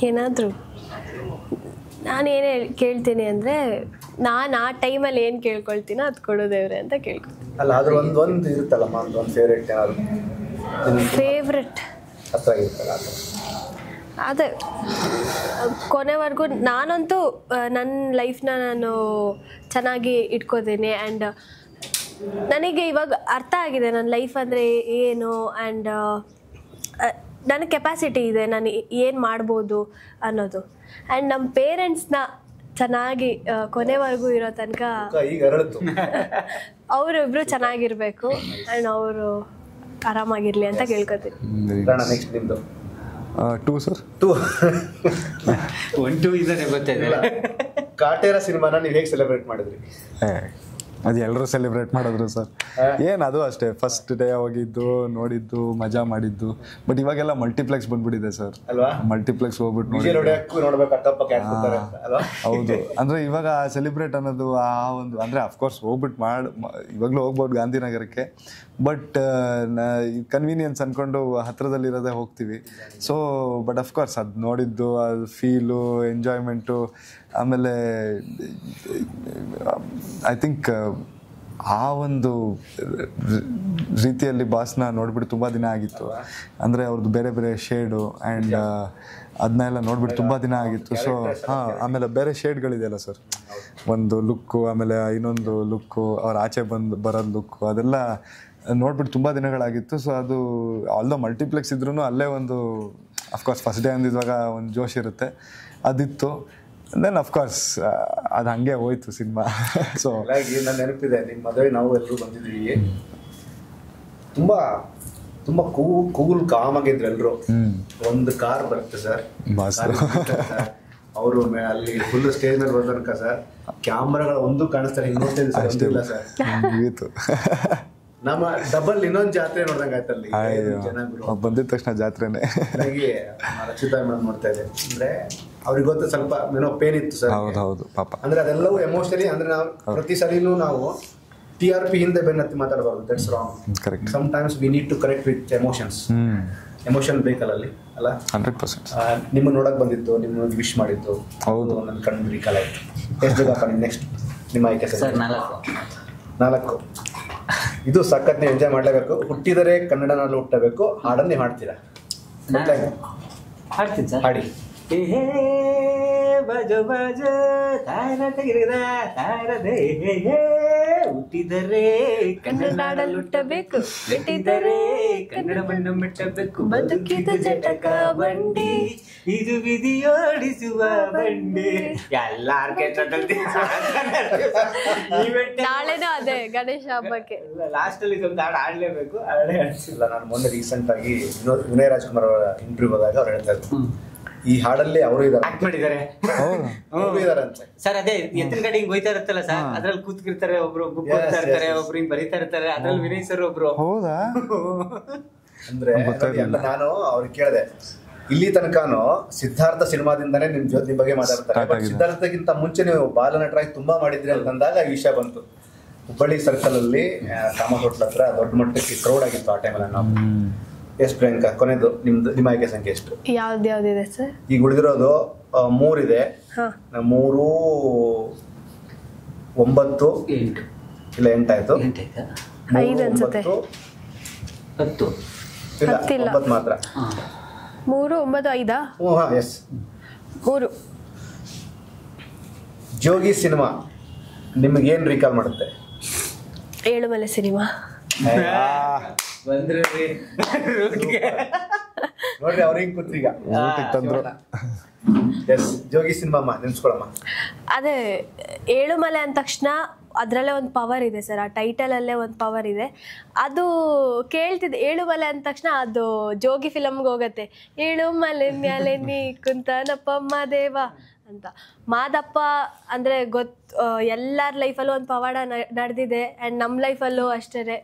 ಏನಾದರೂ ನಾನೇನು ಕೇಳ್ತೀನಿ ಅಂದರೆ, ನಾನು ಆ ಟೈಮಲ್ಲಿ ಏನು ಕೇಳ್ಕೊಳ್ತೀನೋ ಅದು ಕೊಡು ದೇವ್ರೆ ಅಂತ ಕೇಳ್ಕೊತೀನಿ. ಅಲ್ಲ, ಅದ್ರ ಒಂದು ಇರುತ್ತಲ್ಲಮ್ಮ, ಒಂದು ಫೇವ್ರೇಟ್ ಏನಾದ್ರು ಫೇವ್ರೆಟ್ ಹತ್ರ ಇರುತ್ತಲ್ಲ ಅದೇ ಕೊನೆವರೆಗೂ ನಾನಂತೂ ನನ್ನ ಲೈಫ್ನ ನಾನು ಚೆನ್ನಾಗಿ ಇಟ್ಕೋತೀನಿ. ಆ್ಯಂಡ್ ನನಗೆ ಇವಾಗ ಅರ್ಥ ಆಗಿದೆ ನನ್ನ ಲೈಫ್ ಅಂದರೆ ಏನು, ಆ್ಯಂಡ್ ನನಗೆ ಕೆಪಾಸಿಟಿ ಇದೆ, ನಾನು ಏನು ಮಾಡ್ಬೋದು ಅನ್ನೋದು. ಆ್ಯಂಡ್ ನಮ್ಮ ಪೇರೆಂಟ್ಸ್ನ ಚೆನ್ನಾಗಿ ಕೊನೆವರೆಗೂ ಇರೋ ತನಕ ಅವರಿಬ್ರು ಚೆನ್ನಾಗಿರಬೇಕು ಆ್ಯಂಡ್ ಅವರು ಆರಾಮಾಗಿರಲಿ ಅಂತ ಕೇಳ್ಕೊತೀನಿ. ನೆಕ್ಸ್ಟ್ ನಿಮ್ಮದು 2 ಸರ್. 1-2 ಇದಾರೆ ಗೊತ್ತಿದೆ. ಕಾಟೇರ ಸಿನಿಮಾನ ನೀವು ಹೇಗೆ ಸೆಲೆಬ್ರೇಟ್ ಮಾಡಿದ್ರಿ? ಅದು ಎಲ್ಲರೂ ಸೆಲೆಬ್ರೇಟ್ ಮಾಡಿದ್ರು ಸರ್. ಏನು ಅದು ಅಷ್ಟೇ, ಫಸ್ಟ್ ಡೇ ಹೋಗಿದ್ದು ನೋಡಿದ್ದು ಮಜಾ ಮಾಡಿದ್ದು. ಬಟ್ ಇವಾಗೆಲ್ಲ ಮಲ್ಟಿಪ್ಲೆಕ್ಸ್ ಬಂದ್ಬಿಟ್ಟಿದೆ ಸರ್. ಮಲ್ಟಿಪ್ಲೆಕ್ಸ್ ಹೋಗ್ಬಿಟ್ಟು ಹೌದು. ಅಂದ್ರೆ ಇವಾಗ ಸೆಲೆಬ್ರೇಟ್ ಅನ್ನೋದು ಆ ಒಂದು ಅಂದ್ರೆ ಅಫ್ಕೋರ್ಸ್ ಹೋಗ್ಬಿಟ್ಟು ಇವಾಗಲೂ ಹೋಗ್ಬೋದು ಗಾಂಧಿನಗರಕ್ಕೆ. ಬಟ್ ಕನ್ವೀನಿಯನ್ಸ್ ಅನ್ಕೊಂಡು ಹತ್ರದಲ್ಲಿರೋದೇ ಹೋಗ್ತೀವಿ. ಸೊ ಬಟ್ ಅಫ್ಕೋರ್ಸ್ ಅದು ನೋಡಿದ್ದು, ಅದು ಫೀಲು, ಎಂಜಾಯ್ಮೆಂಟು, ಆಮೇಲೆ ಐ ಥಿಂಕ್ ಆ ಒಂದು ರೀತಿಯಲ್ಲಿ ಬಾಸ್ನ ನೋಡ್ಬಿಟ್ಟು ತುಂಬ ದಿನ ಆಗಿತ್ತು. ಅಂದರೆ ಅವ್ರದ್ದು ಬೇರೆ ಬೇರೆ ಶೇಡು ಆ್ಯಂಡ್ ಅದನ್ನೆಲ್ಲ ನೋಡ್ಬಿಟ್ಟು ತುಂಬ ದಿನ ಆಗಿತ್ತು. ಸೊ ಆಮೇಲೆ ಬೇರೆ ಶೇಡ್ಗಳಿದೆಯಲ್ಲ ಸರ್, ಒಂದು ಲುಕ್ಕು, ಆಮೇಲೆ ಇನ್ನೊಂದು ಲುಕ್ಕು, ಅವ್ರ ಆಚೆ ಬರೋದು ಲುಕ್ಕು, ಅದೆಲ್ಲ ನೋಡ್ಬಿಟ್ಟು ತುಂಬ ದಿನಗಳಾಗಿತ್ತು. ಸೊ ಅದು ಆಲ್ದೋ ಮಲ್ಟಿಪ್ಲೆಕ್ಸ್ ಇದ್ರೂ ಅಲ್ಲೇ ಒಂದು ಅಫ್ಕೋರ್ಸ್ ಫಸ್ಟ್ ಡೇ ಅಂದಿದ್ದಾಗ ಒಂದು ಜೋಶ್ ಇರುತ್ತೆ, ಅದಿತ್ತು. ದೆನ್ ಅಫ್ಕೋರ್ಸ್ ಅದು ಹಂಗೆ ಹೋಯ್ತು ಸಿನಿಮಾ. ಸೊ ನನ್ನ ನೆನಪಿದೆ, ನಿಮ್ಮ ಮದುವೆ ನಾವು ಎಲ್ಲರೂ ಬಂದಿದ್ವಿ, ತುಂಬ ತುಂಬ ಕೂಲ್ ಕಾಮ್ ಆಗಿದ್ರು ಎಲ್ಲರೂ. ಒಂದು ಕಾರ್ ಬರುತ್ತೆ ಸರ್, ಅವರು ಅಲ್ಲಿ ಫುಲ್ ಸ್ಟೇಜ್ ಮೇಲೆ ಬಂದ ಸರ್, ಕ್ಯಾಮ್ರಾಗಳ ಒಂದು ಕಾಣಿಸ್ತಾರೆ, ಇನ್ನೊಂದು ಇಲ್ಲ ಸರ್. ನಮ್ಮ ಡಬಲ್ ಇನ್ನೊಂದು ಜಾತ್ರೆ ನೋಡ್ದಂಗೆ ಆಯ್ತಲ್ಲಿ. ಬಂದಿದ ತಕ್ಷಣ ಜಾತ್ರೆನೇ ರಕ್ಷಿತಾ ಮೇಡಮ್ ನೋಡ್ತಾ ಇದೆ. ಅಂದ್ರೆ ಅವ್ರಿಗೆ ಗೊತ್ತ ಸ್ವಲ್ಪ ಏನೋ ಪೇನ್ ಇತ್ತು ಸರ್. ಹೌದು ಪಾಪ. ಅಂದ್ರೆ ಅದೆಲ್ಲವೂ ಎಮೋಷನಲಿ, ಅಂದ್ರೆ ನಾವು ಪ್ರತಿ ಸರಿನೂ ನಾವು TRP ಹಿಂದೆ ಬೆನ್ನತ್ತಿ ಮಾತಾಡಬಾರ್ದು. That's wrong. Correct. Sometimes we need to correct with emotions. Emotion ಬೇಕಲ್ಲ ಅಲ್ಲಿ, ಅಲ್ಲ? 100%. ನಿಮ್ಮನ್ನು ನೋಡಕ್ ಬಂದಿತ್ತು, ನಿಮ್ಮನ್ನು ವಿಶ್ ಮಾಡಿದ್ದು, ಹೌದು, ನನ್ನ ಕಣ್ಣು ರೀಕಾಲ್ ಆಯ್ತು. ಎಷ್ಟು ಜಗಪ್ಪ ನಿಮ್ಮ ನೆಕ್ಸ್ಟ್ ನಿಮ್ಮ ಆಯ್ಕೆ ಸರ್? 4. ಇದು ಸಖತ್ ನೀವು ಎಂಜಾಯ್ ಮಾಡಲೇಬೇಕು. ಹುಟ್ಟಿದರೆ ಕನ್ನಡನಲ್ಲಿ ಹುಟ್ಟಬೇಕು. ಹಾಡನ್ನೇ ಹಾಡ್ತೀರಾ? ಹಾಡ್ತೀನಿ ಸರ್. ಹಾಡಿ. ಬಜ ಬಜ ತಾರ ತೆಗೆದ ತಾರದೆ ಹುಟ್ಟಿದರೆ ಕನ್ನಡದಲ್ಲಿ ಹುಟ್ಟಬೇಕು, ಹುಟ್ಟಿದರೆ ಕನ್ನಡ ಬಣ್ಣ ಮೆಟ್ಟಬೇಕು, ಬದುಕಿದ ಜಟಕ ಬಂಡಿ ಇದು ವಿಧಿಯೋಡಿಸುವ ಬಂಡಿ. ಎಲ್ಲ ಆರ್ಕೆಸ್ಟ್ರಾದಲ್ಲಿ ನಾಳೆನೂ ಅದೇ ಗಣೇಶ ಹಬ್ಬಕ್ಕೆ ಲಾಸ್ಟ್ ಅಲ್ಲಿ ಒಂದು ಹಾಡು ಆಡ್ಲೇಬೇಕು. ಹಾಡೇ ಆಡ್ಸಿಲ್ಲ. ನಾನು ಮೊನ್ನೆ ರೀಸೆಂಟ್ ಆಗಿ ವಿನಯ್ ರಾಜ್ಕುಮಾರ್ ಅವರ ಇಂಟರ್ವ್ಯೂ ಹೋದಾಗ ಅವ್ರು ಹೇಳ್ತಾ ಇದ್ರು, ಈ ಹಾಡಲ್ಲಿ ಅವರು ಆಕ್ಟ್ ಮಾಡಿದ್ದಾರೆ ಅಂತ ಸರ್. ಅದೇ ಎತ್ತಿನ ಗಾಡಿ ಹಿಂಗ್ ಹೋಯ್ತಾ ಇರುತ್ತಲ್ಲ ಸರ್, ಅದ್ರಲ್ಲಿ ಕೂತ್ಕಿರ್ತಾರೆ, ಒಬ್ರು ಬುಕ್ ಓದ್ತಾ ಇರ್ತಾರೆ, ಒಬ್ರು ಹಿಂಗ್ ಬರೀತಾ ಇರ್ತಾರೆ, ಅದ್ರಲ್ಲಿ ವಿನಯ್ ಸರ್ ಒಬ್ರು. ಹೌದಾ? ಅಂದ್ರೆ ನಾನು ಅವ್ರಿಗೆ ಕೇಳಿದೆ, ಇಲ್ಲಿ ತನಕನೂ ಸಿದ್ಧಾರ್ಥ ಸಿನಿಮಾದಿಂದಾನೇ ನಿಮ್ ಬಗ್ಗೆ ಮಾತಾಡ್ತಾರೆ, ಸಿದ್ಧಾರ್ಥಕ್ಕಿಂತ ಮುಂಚೆ ನೀವು ಬಾಲನಟರಾಗಿ ತುಂಬಾ ಮಾಡಿದ್ರಿ ಅಂತಂದಾಗ ಈ ವಿಷಯ ಬಂತು. ಹುಬ್ಬಳ್ಳಿ ಸರ್ಕಲ್ ಅಲ್ಲಿ ಕಾಮತ್ ಹೋಟ್ಲ್ ಹತ್ರ ದೊಡ್ಡ ಮಟ್ಟಕ್ಕೆ ಕ್ರೌಡ್ ಆಗಿತ್ತು ಆ ಟೈಮಲ್ಲಿ. ನಾವು ಎಷ್ಟು ಪ್ರಿಯಾಂಕಾ, ಕೊನೆದು ನಿಮ್ಮ ಆಯ್ಕೆ ಸಂಖ್ಯೆ ಎಷ್ಟು? ಯಾವ್ದಿದೆ ಸರ್? ಈಗ ಉಳಿದಿರೋದು 3 ಹಾಂ 3 9 8 ಇಲ್ಲ 8 ಆಯ್ತು. 8 ಆಯ್ತಾ? 5 ಅನ್ಸುತ್ತೆ. 10 ಇಲ್ಲ 10 ಇಲ್ಲ. 9 ಮಾತ್ರ. 3 9 5 ಹಾಂ ಎಸ್. 3 ಜೋಗಿ ಸಿನಿಮಾ ನಿಮಗೇನು ರೀಕಾಲ್ ಮಾಡುತ್ತೆ? ಏಳುಮಲೆ ಸಿನಿಮಾ. ಬಂದ್ರೆ ನೋಡ್ರಿ ಅವ್ರಿಗೆ ಕೂತ್ರೀಗ. ತಂದ್ರು. ಎಸ್, ಜೋಗಿ ಸಿನಿಮಾ ನೆನ್ಸ್ಕೊಳಮ್ಮ. ಅದೇ ಏಳುಮಲೆ ಅಂದ ತಕ್ಷಣ ಅದರಲ್ಲೇ ಒಂದು ಪವರ್ ಇದೆ ಸರ್, ಆ ಟೈಟಲಲ್ಲೇ ಒಂದು ಪವರ್ ಇದೆ. ಅದು ಕೇಳ್ತಿದ್ದೆ, ಏಳುಮಲೆ ಅಂದ ತಕ್ಷಣ ಅದು ಜೋಗಿ ಫಿಲಮ್ಗೆ ಹೋಗುತ್ತೆ. ಏಳುಮಲೆ ಮ್ಯಾಲೆ ನೀ ಕುಂತನಪ್ಪಮ್ಮ ದೇವ ಅಂತ. ಮಾದಪ್ಪ ಅಂದರೆ ಎಲ್ಲರ ಲೈಫಲ್ಲೂ ಒಂದು ಪವಾಡ ನಡೆದಿದೆ, ಆ್ಯಂಡ್ ನಮ್ಮ ಲೈಫಲ್ಲೂ ಅಷ್ಟೇ.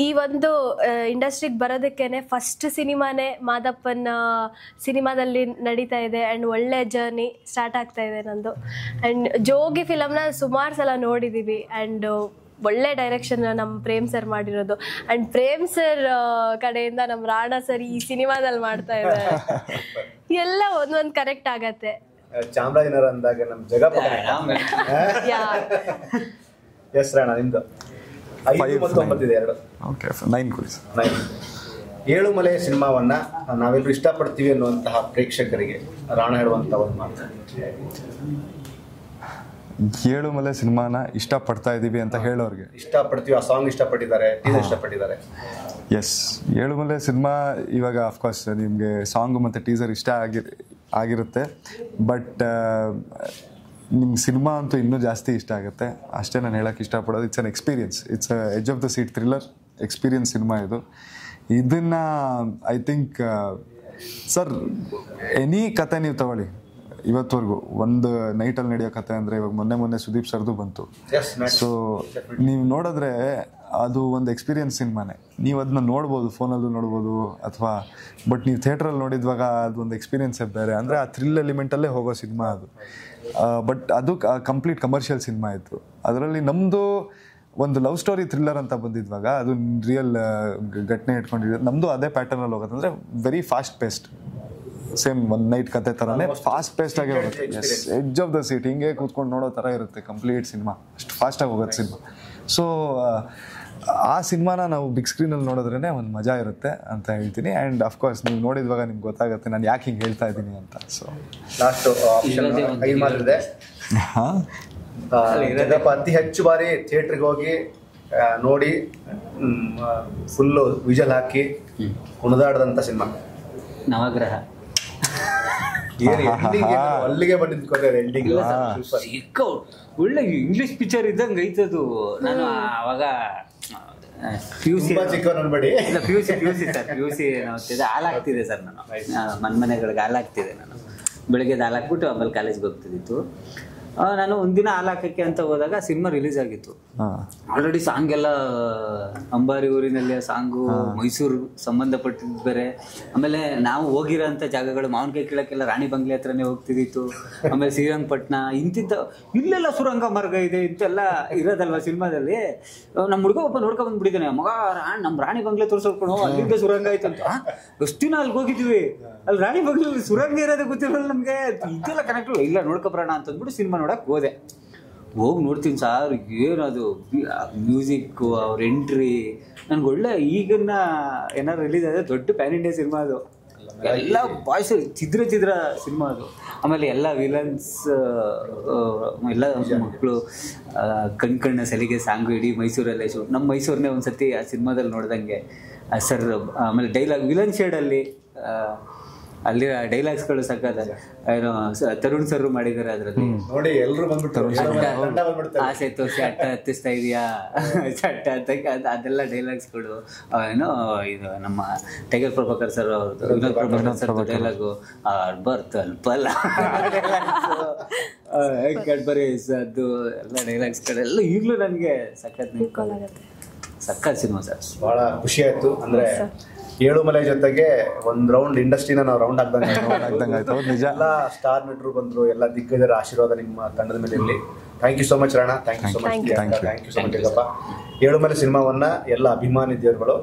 ಈ ಒಂದು ಇಂಡಸ್ಟ್ರಿಗೆ ಬರೋದಕ್ಕೇ ಫಸ್ಟ್ ಸಿನಿಮಾನೇ ಮಾದಪ್ಪನ ಸಿನಿಮಾದಲ್ಲಿ ನಡೀತಾ ಇದೆ, ಆ್ಯಂಡ್ ಒಳ್ಳೆ ಜರ್ನಿ ಸ್ಟಾರ್ಟ್ ಆಗ್ತಾ ಇದೆ ನಂದು. ಆ್ಯಂಡ್ ಜೋಗಿ ಫಿಲಮ್ನ ಸುಮಾರು ಸಲ ನೋಡಿದ್ದೀವಿ, ಆ್ಯಂಡ್ ಒಳ್ಳೆ ಡೈರೆಕ್ಷನ್ ನಮ್ಮ ಪ್ರೇಮ್ ಸರ್ ಮಾಡಿರೋದು. ಆ್ಯಂಡ್ ಪ್ರೇಮ್ ಸರ್ ಕಡೆಯಿಂದ ನಮ್ಮ ರಾಣಾ ಸರ್ ಈ ಸಿನಿಮಾದಲ್ಲಿ ಮಾಡ್ತಾ ಇದ್ದಾರೆ. ಎಲ್ಲ ಒಂದೊಂದು ಕರೆಕ್ಟ್ ಆಗತ್ತೆ. ಚಾಮರಾಜನಗರ ಅಂದಾಗ ನಮ್ಮ ಜಗಪ್ಪ. ಎಸ್ ರಾಣ, ನಿಮ್ದು 5 ಮತ್ತು 9 ಇದೆ 2. ಓಕೆ 9 ಕೊಡಿ ಸರ್. 9. ಏಳುಮಲೆ ಸಿನಿಮಾವನ್ನ ನಾವೆಲ್ಲರೂ ಇಷ್ಟಪಡ್ತೀವಿ ಅನ್ನುವಂತಹ ಪ್ರೇಕ್ಷಕರಿಗೆ ರಾಣ ಹೇಳುವಂತ ಒಂದು ಮಾತು. ಏಳುಮಲೆ ಸಿನಿಮಾನ ಇಷ್ಟಪಡ್ತಾ ಇದ್ದೀವಿ ಅಂತ ಹೇಳೋರಿಗೆ, ಇಷ್ಟಪಡ್ತೀವಿ, ಆ ಸಾಂಗ್ ಇಷ್ಟಪಟ್ಟಿದ್ದಾರೆ, ಟೀಸರ್ ಇಷ್ಟಪಟ್ಟಿದ್ದಾರೆ. ಎಸ್, ಏಳುಮಲೆ ಸಿನಿಮಾ ಇವಾಗ ಅಫ್ಕೋರ್ಸ್ ನಿಮಗೆ ಸಾಂಗ್ ಮತ್ತು ಟೀಸರ್ ಇಷ್ಟ ಆಗಿರುತ್ತೆ, ಬಟ್ ನಿಮ್ಗೆ ಸಿನಿಮಾ ಅಂತೂ ಇನ್ನೂ ಜಾಸ್ತಿ ಇಷ್ಟ ಆಗುತ್ತೆ. ಅಷ್ಟೇ ನಾನು ಹೇಳೋಕ್ಕೆ ಇಷ್ಟಪಡೋದು. It's an experience, it's edge of the seat thriller experience cinema ಇದು. ಇದನ್ನು ಐ ಥಿಂಕ್ ಸರ್ ಎನಿ ಕತೆ ನೀವು ತಗೊಳ್ಳಿ, ಇವತ್ತವರೆಗೂ ಒಂದು ನೈಟಲ್ಲಿ ನಡೆಯೋ ಕತೆ ಅಂದರೆ ಇವಾಗ ಮೊನ್ನೆ ಸುದೀಪ್ ಸರ್ದು ಬಂತು. ಸೊ ನೀವು ನೋಡಿದ್ರೆ ಅದು ಒಂದು ಎಕ್ಸ್ಪೀರಿಯನ್ಸ್ ಸಿನಿಮಾನೇ. ನೀವು ಅದನ್ನ ನೋಡ್ಬೋದು, ಫೋನಲ್ಲೂ ನೋಡ್ಬೋದು, ಅಥವಾ ಬಟ್ ನೀವು ಥಿಯೇಟ್ರಲ್ಲಿ ನೋಡಿದ್ವಾಗ ಅದು ಒಂದು ಎಕ್ಸ್ಪೀರಿಯನ್ಸೇ ಬೇರೆ. ಅಂದರೆ ಆ ಥ್ರಿಲ್ ಎಲಿಮೆಂಟಲ್ಲೇ ಹೋಗೋ ಸಿನಿಮಾ ಅದು. ಬಟ್ ಅದು ಕಂಪ್ಲೀಟ್ ಕಮರ್ಷಿಯಲ್ ಸಿನಿಮಾ ಇತ್ತು. ಅದರಲ್ಲಿ ನಮ್ಮದು ಒಂದು ಲವ್ ಸ್ಟೋರಿ ಥ್ರಿಲ್ಲರ್ ಅಂತ ಬಂದಿದ್ವಾಗ ಅದು ರಿಯಲ್ ಘಟನೆ ಇಟ್ಕೊಂಡಿದೆ. ನಮ್ಮದು ಅದೇ ಪ್ಯಾಟರ್ನಲ್ಲಿ ಹೋಗುತ್ತೆ, ಅಂದರೆ ವೆರಿ ಫಾಸ್ಟ್ ಪೇಸ್ಡ್, ಸೇಮ್ ಒಂದು ನೈಟ್ ಕತೆ ಥರನೇ ಫಾಸ್ಟ್ ಪೇಸ್ಟ್ ಆಗೇ ಹೋಗುತ್ತೆ. Yes, edge of the seat ಹಿಂಗೆ ಕೂತ್ಕೊಂಡು ನೋಡೋ ಥರ ಇರುತ್ತೆ ಕಂಪ್ಲೀಟ್ ಸಿನಿಮಾ, ಅಷ್ಟು ಫಾಸ್ಟಾಗಿ ಹೋಗುತ್ತೆ ಸಿನಿಮಾ. ಸೊ ಆ ಸಿನಿಮಾನ ನಾವು ಬಿಗ್ ಸ್ಕ್ರೀನಲ್ಲಿ ನೋಡಿದ್ರೇ ಒಂದು ಮಜಾ ಇರುತ್ತೆ ಅಂತ ಹೇಳ್ತೀನಿ. ಆ್ಯಂಡ್ ಅಫ್ಕೋರ್ಸ್ ನೀವು ನೋಡಿದ್ವಾಗ ನಿಮ್ಗೆ ಗೊತ್ತಾಗುತ್ತೆ ನಾನು ಯಾಕೆ ಹಿಂಗೆ ಹೇಳ್ತಾ ಇದ್ದೀನಿ ಅಂತ. ಸೊ ಲಾಸ್ಟ್ ಮಾತಿದೆ, ಜಗಪ್ಪ ಅತಿ ಹೆಚ್ಚು ಬಾರಿ ಥಿಯೇಟ್ರಿಗೆ ಹೋಗಿ ನೋಡಿ ಫುಲ್ಲು ವಿಜಲ್ ಹಾಕಿ ಕುಣಿದಾಡದಂಥ ಸಿನಿಮಾ ನವಗ್ರಹ. ಅಲ್ಲಿಗೆ ಬಂದು ನಿಂತ್ಕೊಂಡ್ರೆ ಎಂಡಿಂಗ್ ಒಳ್ಳೆ ಇಂಗ್ಲಿಷ್ ಪಿಕ್ಚರ್ ಇದ್ದಂಗೆ ಐತದು. ನಾನು ಅವಾಗ PUC ಚಿಕ್ಕವನ್ಬೇಡಿ, PUC ಹಾಲಾಗ್ತಿದೆ ಸರ್. ನಾನು ಮನೆಗಳಿಗೆ ಹಾಲಾಗ್ತಿದೆ. ನಾನು ಬೆಳಗ್ಗೆ ಹಾಲಾಕ್ಬಿಟ್ಟು ಆಮೇಲೆ ಕಾಲೇಜ್ಗೆ ಹೋಗ್ತಿದ್ದಿತ್ತು. ನಾನು ಒಂದಿನ ಹಾಲಾಕಕ್ಕೆ ಅಂತ ಹೋದಾಗ ಸಿನಿಮಾ ರಿಲೀಸ್ ಆಗಿತ್ತು. ಆಲ್ರೆಡಿ ಸಾಂಗ್ ಎಲ್ಲ ಅಂಬಾರಿ ಊರಿನಲ್ಲಿ ಸಾಂಗು, ಮೈಸೂರು ಸಂಬಂಧಪಟ್ಟಿದ್ದು ಬೇರೆ. ಆಮೇಲೆ ನಾವು ಹೋಗಿರೋಂಥ ಜಾಗಗಳು ಮಾವಿನಕಾಯಿ ಕೀಳಕ್ಕೆಲ್ಲ ರಾಣಿ ಬಂಗ್ಲೆ ಹತ್ರನೇ ಹೋಗ್ತಿದ್ದಿತ್ತು. ಆಮೇಲೆ ಶ್ರೀರಂಗಪಟ್ಟಣ ಇಂತಿಂತ ಇಲ್ಲೆಲ್ಲ ಸುರಂಗ ಮಾರ್ಗ ಇದೆ ಇಂತೆಲ್ಲ ಇರೋದಲ್ವ ಸಿನಿಮಾದಲ್ಲಿ. ನಮ್ಮ ಹುಡುಗ ಒಬ್ಬ ನೋಡ್ಕೊ ಬಂದ್ಬಿಟ್ಟಿದ್ದಾನೆ, ಮಗ ನಮ್ಮ ರಾಣಿ ಬಂಗ್ಲೆ ತೋರಿಸ್ಕೊಂಡು ಅಲ್ಲಿಂದ ಸುರಂಗ ಆಯ್ತು ಅಂತ. ಎಷ್ಟು ದಿನ ಅಲ್ಲಿಗೆ ಹೋಗಿದ್ವಿ, ಅಲ್ಲಿ ರಾಣಿ ಬಂಗ್ಲೆ ಸುರಂಗ ಇರೋದೇ ಗೊತ್ತಿರಲ್ಲ ನಮಗೆ, ಇದೆಲ್ಲ ಕನೆಕ್ಟ್ ಇಲ್ಲ, ನೋಡ್ಕೊಬ್ರೋಣ ಅಂತಂದ್ಬಿಟ್ಟು ಸಿನಿಮಾ ನೋಡಕ್ ಹೋದೆ. ಹೋಗಿ ನೋಡ್ತೀನಿ ಸಾರ್, ಏನದು ಮ್ಯೂಸಿಕ್ಕು, ಅವ್ರ ಎಂಟ್ರಿ ನನ್ಗೆ ಒಳ್ಳೆ. ಈಗನ್ನ ಏನಾರು ರಿಲೀಸ್ ಆದರೆ ದೊಡ್ಡ ಪ್ಯಾನ್ ಇಂಡಿಯಾ ಸಿನಿಮಾ ಅದು. ಎಲ್ಲ ಬಾಯ್ಸ್ ಚಿದ್ರ ಸಿನಿಮಾ ಅದು. ಆಮೇಲೆ ಎಲ್ಲ ವಿಲನ್ಸ್ ಎಲ್ಲ ಮಕ್ಕಳು ಕಣ್ಣ ಸಲಿಗೆ ಸಾಂಗು ಇಡೀ ಮೈಸೂರಲ್ಲೇ ನಮ್ಮ ಮೈಸೂರನ್ನೇ ಒಂದ್ಸತಿ ಆ ಸಿನಿಮಾದಲ್ಲಿ ನೋಡ್ದಂಗೆ ಸರ್. ಆಮೇಲೆ ಡೈಲಾಗ್ ವಿಲನ್ ಶೇಡಲ್ಲಿ ಅಲ್ಲಿ ಡೈಲಾಗ್ಸ್ಗಳು ಸಕ್ಕದ ಏನೋ ತರುಣ್ ಸರ್ ಮಾಡಿದ್ದಾರೆ ಅದರಲ್ಲಿ. ನೋಡಿ ಎಲ್ಲರೂ ಬಂದ್ಬಿಟ್ಟು ಆಸೆ ತೋರಿಸಿ ಅಟ್ಟ ಹತ್ತಿಸ್ತಾ ಇದೆಯಾ ಚಟ್ಟ ಅಂತ ಅದೆಲ್ಲ ಡೈಲಾಗ್ಸ್ಗಳು. ಏನೋ ಇದು ನಮ್ಮ ಟೈಗರ್ ಪ್ರಭಾಕರ್ ಸರ್ ಅವ್ರದ್ದು, ವಿನೋದ್ ಪ್ರಭಾಕರ್ ಸರ್ ಡೈಲಾಗು ಬರ್ತ್ ಅಲ್ಪಲ್ಲ ಕಡ್ಬರೀಸ್ ಅದು ಎಲ್ಲ ಡೈಲಾಗ್ಸ್ಗಳೆಲ್ಲ ಈಗಲೂ ನನಗೆ ಸಖತ್ ಸಿನಿಮಾ ಸರ್. ಬಹಳ ಖುಷಿ ಆಯ್ತು. ಅಂದ್ರೆ ಏಳುಮಲೆ ಜೊತೆಗೆ ಒಂದು ರೌಂಡ್ ಇಂಡಸ್ಟ್ರಿನ ನಾವು ರೌಂಡ್ ಆಗ್ದಂಗೆ ಆಯ್ತು. ನಿಜ. ಎಲ್ಲ ಸ್ಟಾರ್ ನಟರು ಬಂದರು, ಎಲ್ಲ ದಿಗ್ಗಜರ ಆಶೀರ್ವಾದ ನಿಮ್ಮ ತಂಡದ ಮೇಲೆ ಇರಲಿ. Thank you so much Rana, thank you so much, thank you so much ಯಗಪ್ಪ. ಏಳುಮಲೆ ಸಿನಿಮಾವನ್ನ ಎಲ್ಲ ಅಭಿಮಾನಿ ದೇವರುಗಳು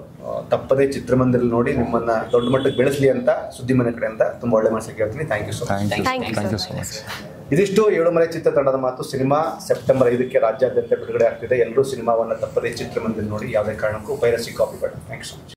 ತಪ್ಪದೇ ಚಿತ್ರಮಂದಿರಲ್ಲಿ ನೋಡಿ ನಿಮ್ಮನ್ನ ದೊಡ್ಡ ಮಟ್ಟಕ್ಕೆ ಬೆಳೆಸಲಿ ಅಂತ ಸುದ್ದಿ ಮನೆ ಕಡೆಯಿಂದ ತುಂಬ ಒಳ್ಳೆ ಮನಸ್ಸಿಗೆ ಹೇಳ್ತೀನಿ. Thank you so much. Thank you so much. ಇದಿಷ್ಟು ಏಳುಮಲೆ ಚಿತ್ರತಂಡದ ಮಾತು. ಸಿನಿಮಾ ಸೆಪ್ಟೆಂಬರ್ 5ಕ್ಕೆ ರಾಜ್ಯಾದ್ಯಂತ ಬಿಡುಗಡೆ ಆಗ್ತಿದೆ. ಎಲ್ಲರೂ ಸಿನಿಮಾವನ್ನ ತಪ್ಪದೇ ಚಿತ್ರಮಂದಿರ ನೋಡಿ, ಯಾವುದೇ ಕಾರಣಕ್ಕೂ ಪೈರಸಿ ಕಾಪಿ ಬೇಡ. Thank you so much.